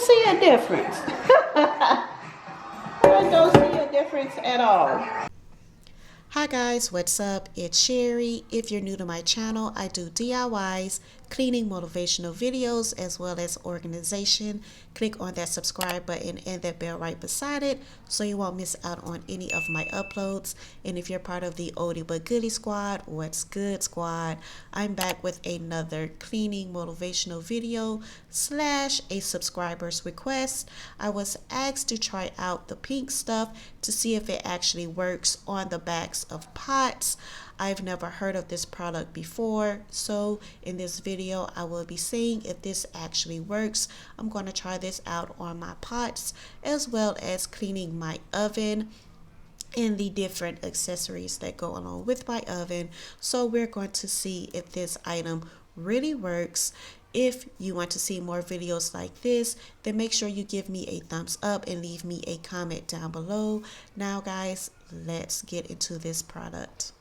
don't see a difference. I don't see a difference at all. Hi guys, what's up? It's Sherry. If you're new to my channel, I do DIYs, cleaning, motivational videos, as well as organization. Click on that subscribe button and that bell right beside it so you won't miss out on any of my uploads. And if you're part of the oldie but goodie squad, what's good squad? I'm back with another cleaning motivational video slash a subscriber's request. I was asked to try out the pink stuff to see if it actually works on the backs of pots. I've never heard of this product before, so in this video I will be seeing if this actually works. I'm going to try this out on my pots as well as cleaning my oven and the different accessories that go along with my oven. So we're going to see if this item really works. If you want to see more videos like this, then make sure you give me a thumbs up and leave me a comment down below. Now guys, let's get into this product.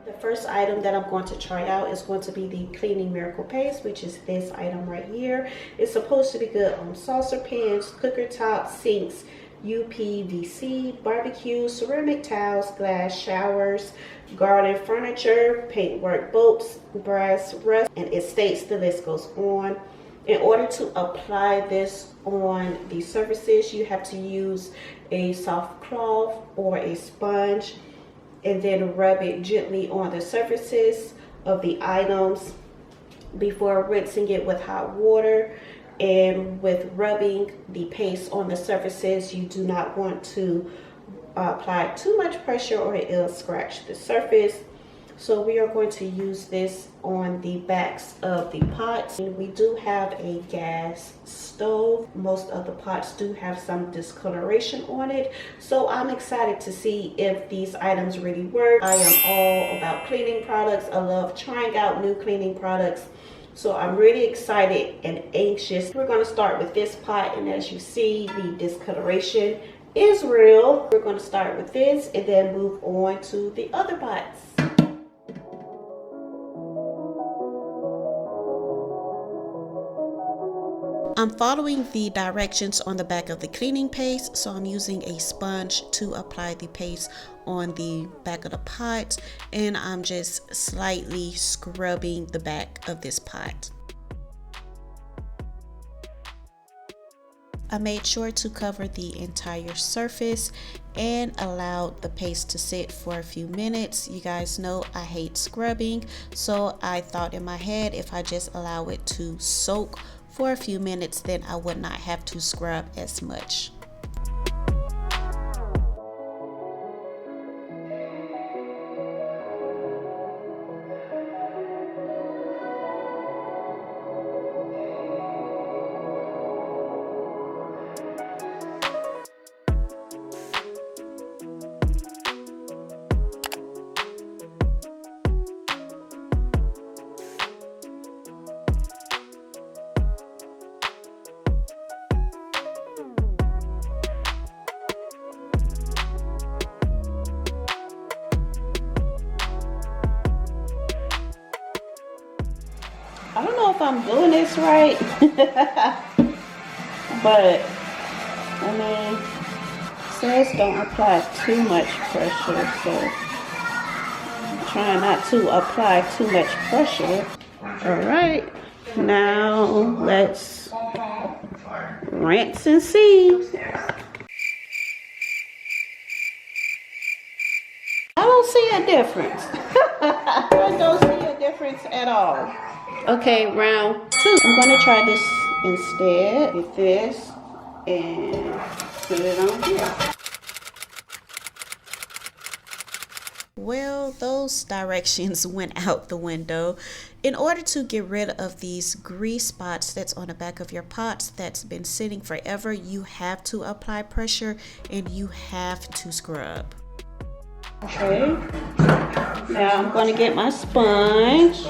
The first item that I'm going to try out is going to be the Cleaning Miracle Paste, which is this item right here. It's supposed to be good on saucer pans, cooker tops, sinks, UPVC, barbecue, ceramic tiles, glass showers, garden furniture, paintwork bolts, brass rust, and it states the list goes on. In order to apply this on the surfaces, you have to use a soft cloth or a sponge and then rub it gently on the surfaces of the items before rinsing it with hot water. And with rubbing the paste on the surfaces, you do not want to apply too much pressure or it'll scratch the surface. So we are going to use this on the backs of the pots. And we do have a gas stove. Most of the pots do have some discoloration on it. So I'm excited to see if these items really work. I am all about cleaning products. I love trying out new cleaning products. So I'm really excited and anxious. We're going to start with this pot, and as you see, the discoloration is real. We're going to start with this and then move on to the other pots. I'm following the directions on the back of the cleaning paste, so I'm using a sponge to apply the paste on the back of the pot, and I'm just slightly scrubbing the back of this pot. I made sure to cover the entire surface and allowed the paste to sit for a few minutes. You guys know I hate scrubbing, so I thought in my head if I just allow it to soak for a few minutes, then I would not have to scrub as much. I don't know if I'm doing this right, but I mean, it says don't apply too much pressure, so I'm trying not to apply too much pressure. All right, now let's rinse and see. I don't see a difference. I don't see a difference at all. Okay, round two. I'm going to try this instead. Get this and put it on here. Well, those directions went out the window. In order to get rid of these grease spots that's on the back of your pots that's been sitting forever, you have to apply pressure and you have to scrub. Okay. Now I'm going to get my sponge.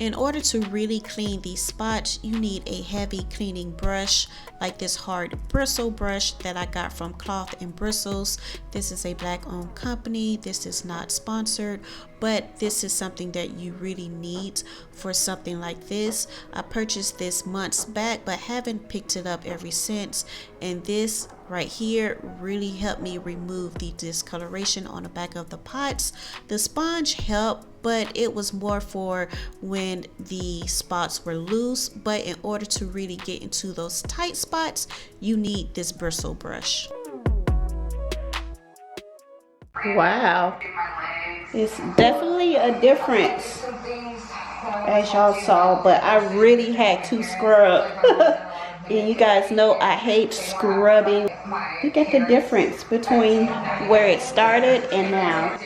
In order to really clean these spots, you need a heavy cleaning brush like this hard bristle brush that I got from Cloth and Bristles. This is a black owned company. This is not sponsored, but this is something that you really need for something like this. I purchased this months back but haven't picked it up ever since, and this right here really helped me remove the discoloration on the back of the pots. The sponge helped, but it was more for when the spots were loose. But in order to really get into those tight spots, you need this bristle brush. Wow, it's definitely a difference, as y'all saw, but I really had to scrub. And you guys know I hate scrubbing. Look at the difference between where it started and now.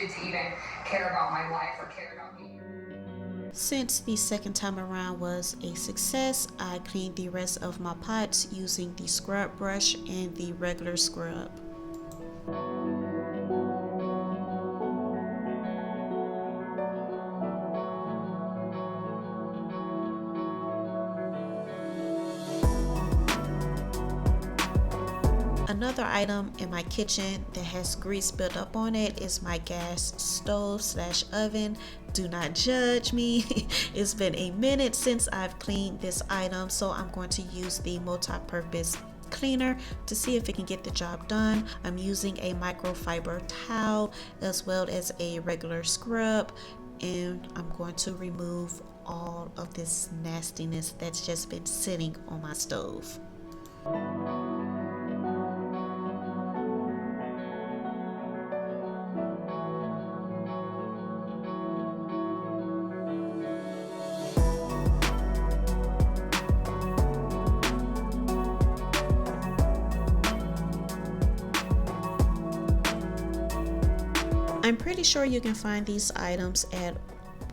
Since the second time around was a success, I cleaned the rest of my pots using the scrub brush and the regular scrub. Another item in my kitchen that has grease built up on it is my gas stove / oven. Do not judge me. It's been a minute since I've cleaned this item, so I'm going to use the multi-purpose cleaner to see if it can get the job done. I'm using a microfiber towel as well as a regular scrub, and I'm going to remove all of this nastiness that's just been sitting on my stove. I'm pretty sure you can find these items at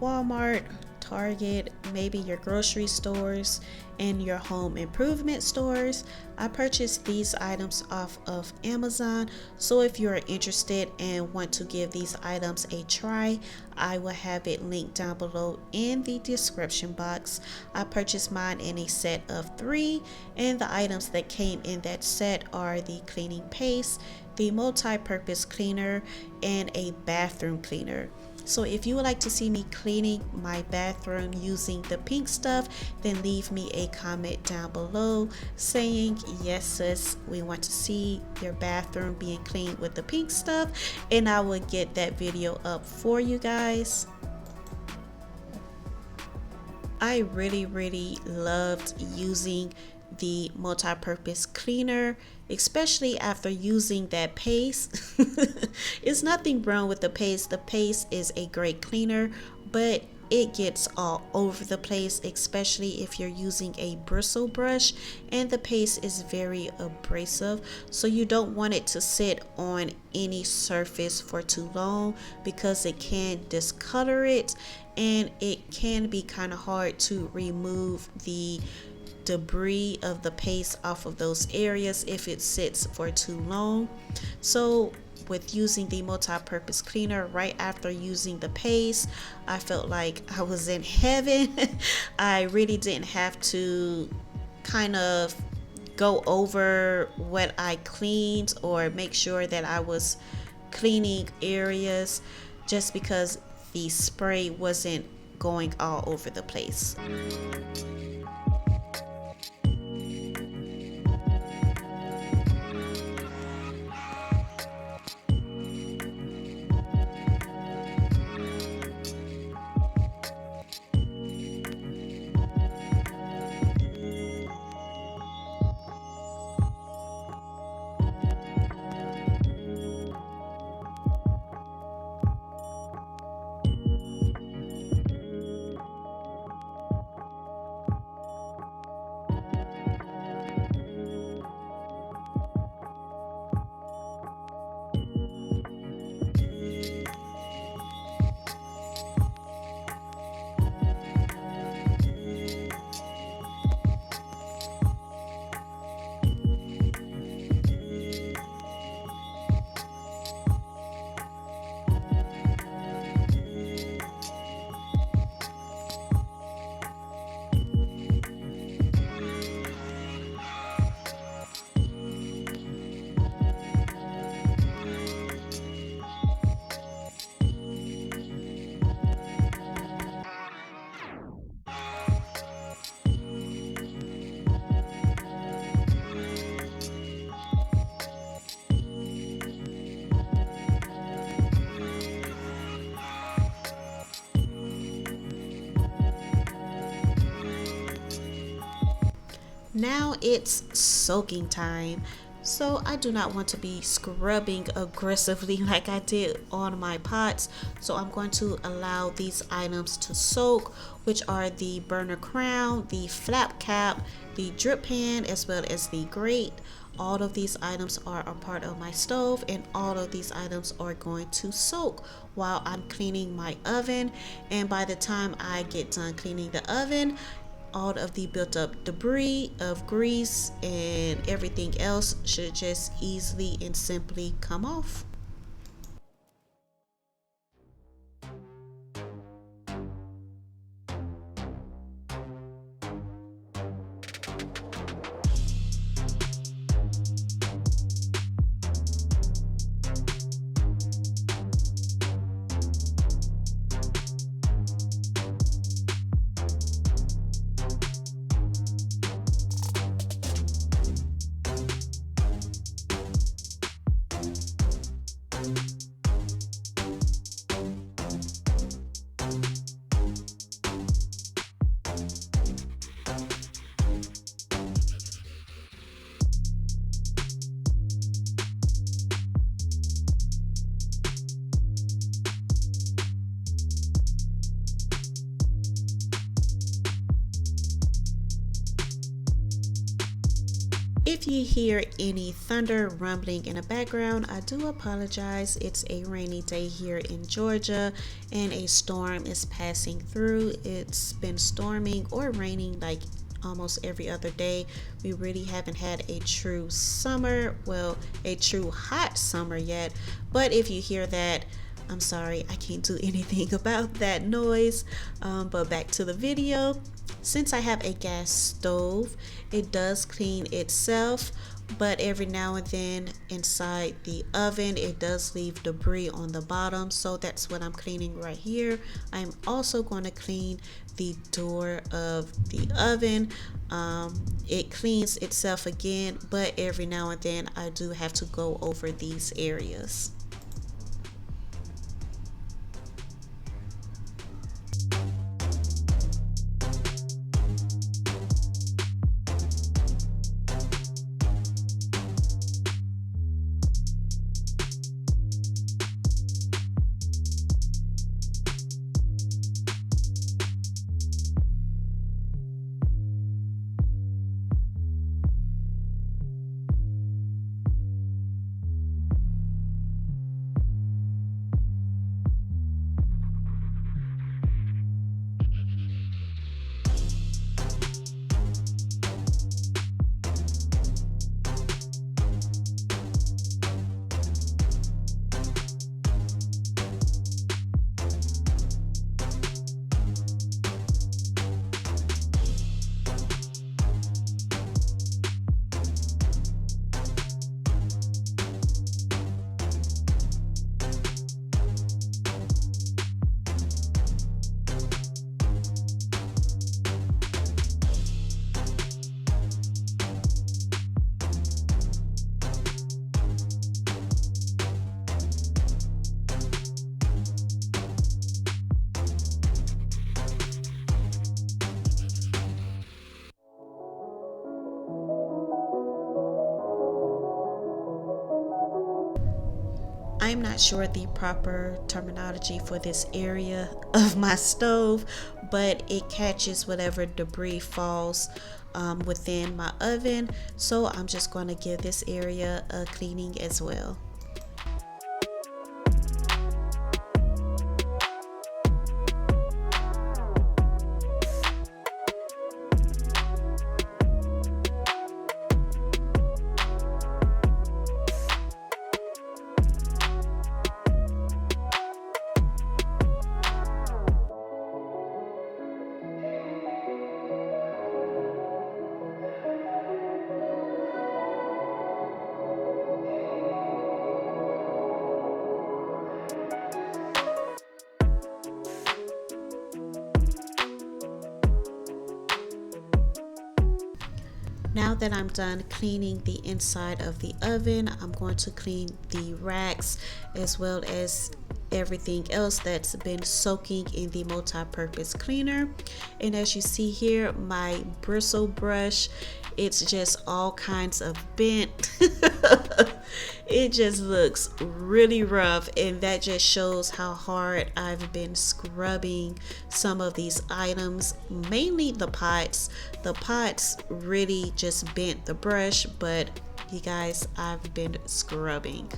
Walmart, Target, maybe your grocery stores, and your home improvement stores. I purchased these items off of Amazon, so if you're interested and want to give these items a try, I will have it linked down below in the description box. I purchased mine in a set of 3, and the items that came in that set are the cleaning paste, the multi-purpose cleaner, and a bathroom cleaner. So if you would like to see me cleaning my bathroom using the pink stuff, then leave me a comment down below saying, yes sis, we want to see your bathroom being cleaned with the pink stuff, and I will get that video up for you guys. I really loved using the multi-purpose cleaner, especially after using that paste. It's nothing wrong with the paste. The paste is a great cleaner, but it gets all over the place, especially if you're using a bristle brush, and the paste is very abrasive, so you don't want it to sit on any surface for too long because it can discolor it, and it can be kind of hard to remove the debris of the paste off of those areas if it sits for too long. So with using the multi-purpose cleaner right after using the paste, I felt like I was in heaven. I really didn't have to kind of go over what I cleaned or make sure that I was cleaning areas, just because the spray wasn't going all over the place. Now it's soaking time. So I do not want to be scrubbing aggressively like I did on my pots. So I'm going to allow these items to soak, which are the burner crown, the flap cap, the drip pan, as well as the grate. All of these items are a part of my stove, and all of these items are going to soak while I'm cleaning my oven. And by the time I get done cleaning the oven, all of the built up debris of grease and everything else should just easily and simply come off. If you hear any thunder rumbling in the background, I do apologize. It's a rainy day here in Georgia and a storm is passing through. It's been storming or raining like almost every other day. We really haven't had a true summer, well, a true hot summer yet. But if you hear that, I'm sorry, I can't do anything about that noise. But back to the video. Since I have a gas stove, it does clean itself, but every now and then inside the oven it does leave debris on the bottom, so that's what I'm cleaning right here. I'm also going to clean the door of the oven. It cleans itself again, but every now and then I do have to go over these areas. I'm not sure the proper terminology for this area of my stove, but it catches whatever debris falls within my oven. So I'm just going to give this area a cleaning as well. Now that I'm done cleaning the inside of the oven, I'm going to clean the racks as well as everything else that's been soaking in the multi-purpose cleaner. And as you see here, my bristle brush It's just all kinds of bent. It just looks really rough, and that just shows how hard I've been scrubbing some of these items, mainly the pots. The pots really just bent the brush, but you guys, I've been scrubbing.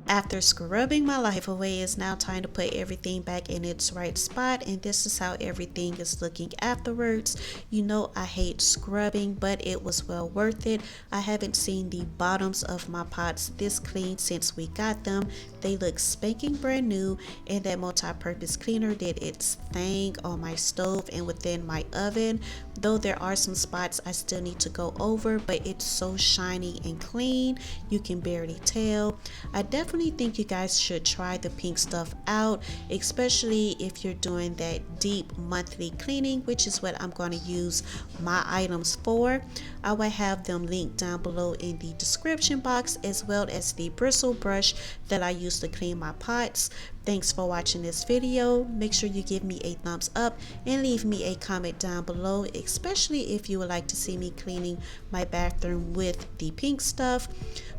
After scrubbing my life away, it's now time to put everything back in its right spot, and this is how everything is looking afterwards. You know I hate scrubbing, but it was well worth it. I haven't seen the bottoms of my pots this clean since we got them. They look spanking brand new, and that multi-purpose cleaner did its thing on my stove and within my oven. Though there are some spots I still need to go over, but it's so shiny and clean you can barely tell. I definitely think you guys should try the pink stuff out, especially if you're doing that deep monthly cleaning, which is what I'm going to use my items for. I will have them linked down below in the description box, as well as the bristle brush that I use to clean my pots. Thanks for watching this video. Make sure you give me a thumbs up and leave me a comment down below, especially if you would like to see me cleaning my bathroom with the pink stuff.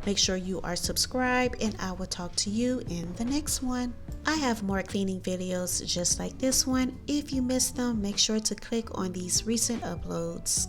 Make sure you are subscribed, and I will talk to you in the next one. I have more cleaning videos just like this one. If you missed them, make sure to click on these recent uploads.